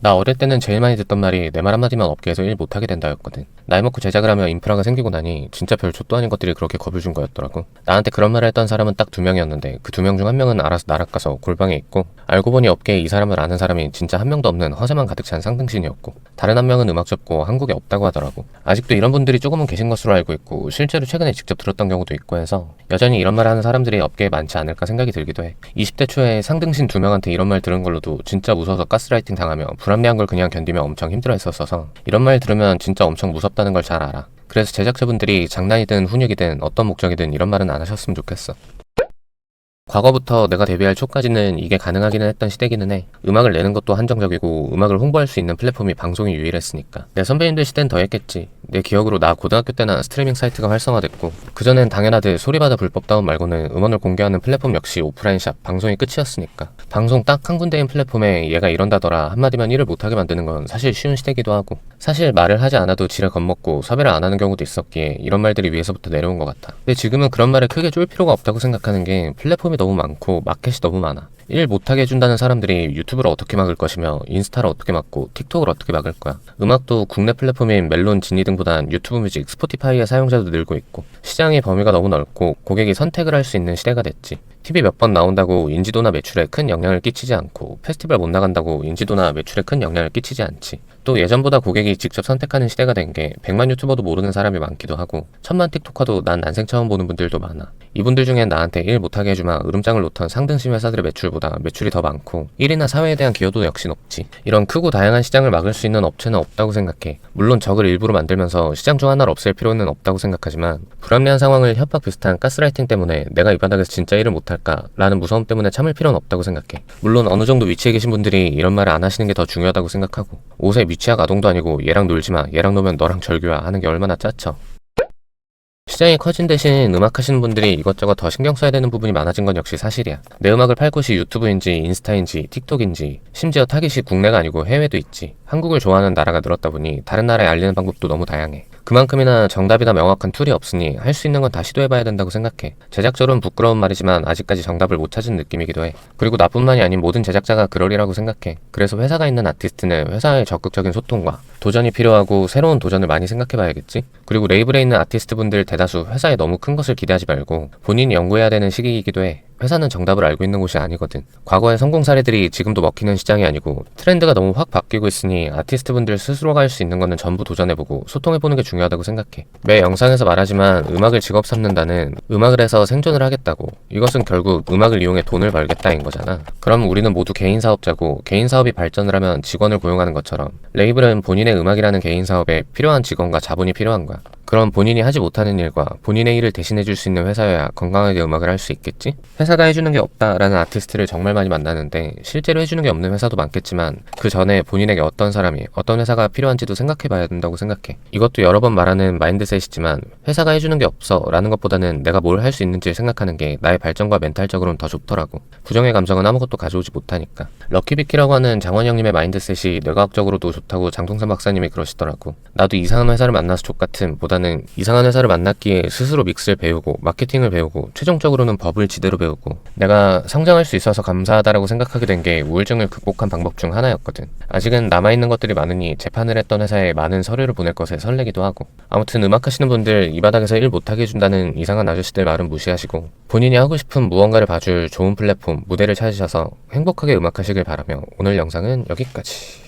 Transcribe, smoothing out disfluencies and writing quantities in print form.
나 어릴 때는 제일 많이 듣던 말이 내 말 한마디만 업계에서 일 못하게 된다였거든. 나이 먹고 제작을 하면 인프라가 생기고 나니 진짜 별 족도 아닌 것들이 그렇게 겁을 준 거였더라고. 나한테 그런 말을 했던 사람은 딱 2명이었는데 그 2명 중 한 명은 알아서 날아가서 골방에 있고, 알고 보니 업계에 이 사람을 아는 사람이 진짜 한 명도 없는 허세만 가득 찬 상등신이었고, 다른 한 명은 음악 접고 한국에 없다고 하더라고. 아직도 이런 분들이 조금은 계신 것으로 알고 있고, 실제로 최근에 직접 들었던 경우도 있고 해서 여전히 이런 말 하는 사람들이 업계에 많지 않을까 생각이 들기도 해. 20대 초에 상등신 2명한테 이런 말 들은 걸로도 진짜 무서워서 가스라이팅 당하며 불합리한 걸 그냥 견디며 엄청 힘들어 했었어서, 이런 말 들으면 진짜 엄청 무섭다는 걸 잘 알아. 그래서 제작자분들이 장난이든 훈육이든 어떤 목적이든 이런 말은 안 하셨으면 좋겠어. 과거부터 내가 데뷔할 초까지는 이게 가능하기는 했던 시대기는 해. 음악을 내는 것도 한정적이고 음악을 홍보할 수 있는 플랫폼이 방송이 유일했으니까. 내 선배님들 시대는 더 했겠지. 내 기억으로 나 고등학교 때나 스트리밍 사이트가 활성화됐고, 그전엔 당연하듯 소리바다 불법 다운 말고는 음원을 공개하는 플랫폼 역시 오프라인 샵, 방송이 끝이었으니까. 방송 딱 한 군데인 플랫폼에 얘가 이런다더라 한마디만 일을 못하게 만드는 건 사실 쉬운 시대기도 하고, 사실 말을 하지 않아도 지레 겁먹고 섭외를 안 하는 경우도 있었기에 이런 말들이 위에서부터 내려온 것 같아. 근데 지금은 그런 말에 크게 쫄 필요가 없다고 생각하는 게, 플랫폼이 너무 많고 마켓이 너무 많아. 일 못하게 해준다는 사람들이 유튜브를 어떻게 막을 것이며 인스타를 어떻게 막고 틱톡을 어떻게 막을 거야. 음악도 국내 플랫폼인 멜론, 지니 등보단 유튜브 뮤직, 스포티파이의 사용자도 늘고 있고, 시장의 범위가 너무 넓고 고객이 선택을 할 수 있는 시대가 됐지. TV 몇 번 나온다고 인지도나 매출에 큰 영향을 끼치지 않고, 페스티벌 못 나간다고 인지도나 매출에 큰 영향을 끼치지 않지. 또 예전보다 고객이 직접 선택하는 시대가 된 게, 100만 유튜버도 모르는 사람이 많기도 하고 1000만 틱토커도 난 난생 처음 보는 분들도 많아. 이분들 중엔 나한테 일 못하게 해주마 으름장을 놓던 상등심 회사들의 매출보다 매출이 더 많고, 일이나 사회에 대한 기여도 역시 높지. 이런 크고 다양한 시장을 막을 수 있는 업체는 없다고 생각해. 물론 적을 일부러 만들면서 시장 중 하나를 없앨 필요는 없다고 생각하지만, 불합리한 상황을 협박 비슷한 가스라이팅 때문에 내가 이 바닥에서 진짜 일을 못할까 라는 무서움 때문에 참을 필요는 없다고 생각해. 물론 어느 정도 위치에 계신 분들이 이런 말을 안 하시는 게 더 중요하다고 생각하고, 옷에 미취학 아동도 아니고 얘랑 놀지마, 얘랑 놀면 너랑 절교야 하는 게 얼마나 짜쳐. 시장이 커진 대신 음악 하시는 분들이 이것저것 더 신경 써야 되는 부분이 많아진 건 역시 사실이야. 내 음악을 팔 곳이 유튜브인지 인스타인지 틱톡인지, 심지어 타깃이 국내가 아니고 해외도 있지. 한국을 좋아하는 나라가 늘었다 보니 다른 나라에 알리는 방법도 너무 다양해. 그만큼이나 정답이나 명확한 툴이 없으니 할 수 있는 건 다 시도해봐야 된다고 생각해. 제작자로는 부끄러운 말이지만 아직까지 정답을 못 찾은 느낌이기도 해. 그리고 나뿐만이 아닌 모든 제작자가 그러리라고 생각해. 그래서 회사가 있는 아티스트는 회사의 적극적인 소통과 도전이 필요하고, 새로운 도전을 많이 생각해봐야겠지. 그리고 레이블에 있는 아티스트분들 대다수 회사에 너무 큰 것을 기대하지 말고 본인이 연구해야 되는 시기이기도 해. 회사는 정답을 알고 있는 곳이 아니거든. 과거의 성공 사례들이 지금도 먹히는 시장이 아니고, 트렌드가 너무 확 바뀌고 있으니 아티스트분들 스스로가 할 수 있는 거는 전부 도전해보고 소통해보는 게 중요하다고 생각해. 매 영상에서 말하지만 음악을 직업 삼는다는, 음악을 해서 생존을 하겠다고, 이것은 결국 음악을 이용해 돈을 벌겠다인 거잖아. 그럼 우리는 모두 개인 사업자고, 개인 사업이 발전을 하면 직원을 고용하는 것처럼 레이블은 본인의 음악이라는 개인 사업에 필요한 직원과 자본이 필요한 거야. 그럼 본인이 하지 못하는 일과 본인의 일을 대신해줄 수 있는 회사여야 건강하게 음악을 할 수 있겠지? 회사가 해주는 게 없다라는 아티스트를 정말 많이 만나는데, 실제로 해주는 게 없는 회사도 많겠지만 그 전에 본인에게 어떤 사람이, 어떤 회사가 필요한지도 생각해봐야 된다고 생각해. 이것도 여러 번 말하는 마인드셋이지만, 회사가 해주는 게 없어 라는 것보다는 내가 뭘 할 수 있는지 생각하는 게 나의 발전과 멘탈적으로는 더 좋더라고. 부정의 감정은 아무것도 가져오지 못하니까. 럭키비키라고 하는 장원 형님의 마인드셋이 뇌과학적으로도 좋다고 장동산 박사님이 그러시더라고. 나도 이상한 회사를 만나서 족같음 보다는, 이상한 회사를 만났기에 스스로 믹스를 배우고 마케팅을 배우고 최종적으로는 법을 지대로 배우고 내가 성장할 수 있어서 감사하다라고 생각하게 된 게 우울증을 극복한 방법 중 하나였거든. 아직은 남아있는 것들이 많으니 재판을 했던 회사에 많은 서류를 보낼 것에 설레기도 하고. 아무튼 음악 하시는 분들, 이 바닥에서 일 못하게 해준다는 이상한 아저씨들 말은 무시하시고, 본인이 하고 싶은 무언가를 봐줄 좋은 플랫폼, 무대를 찾으셔서 행복하게 음악하시길 바라며 오늘 영상은 여기까지.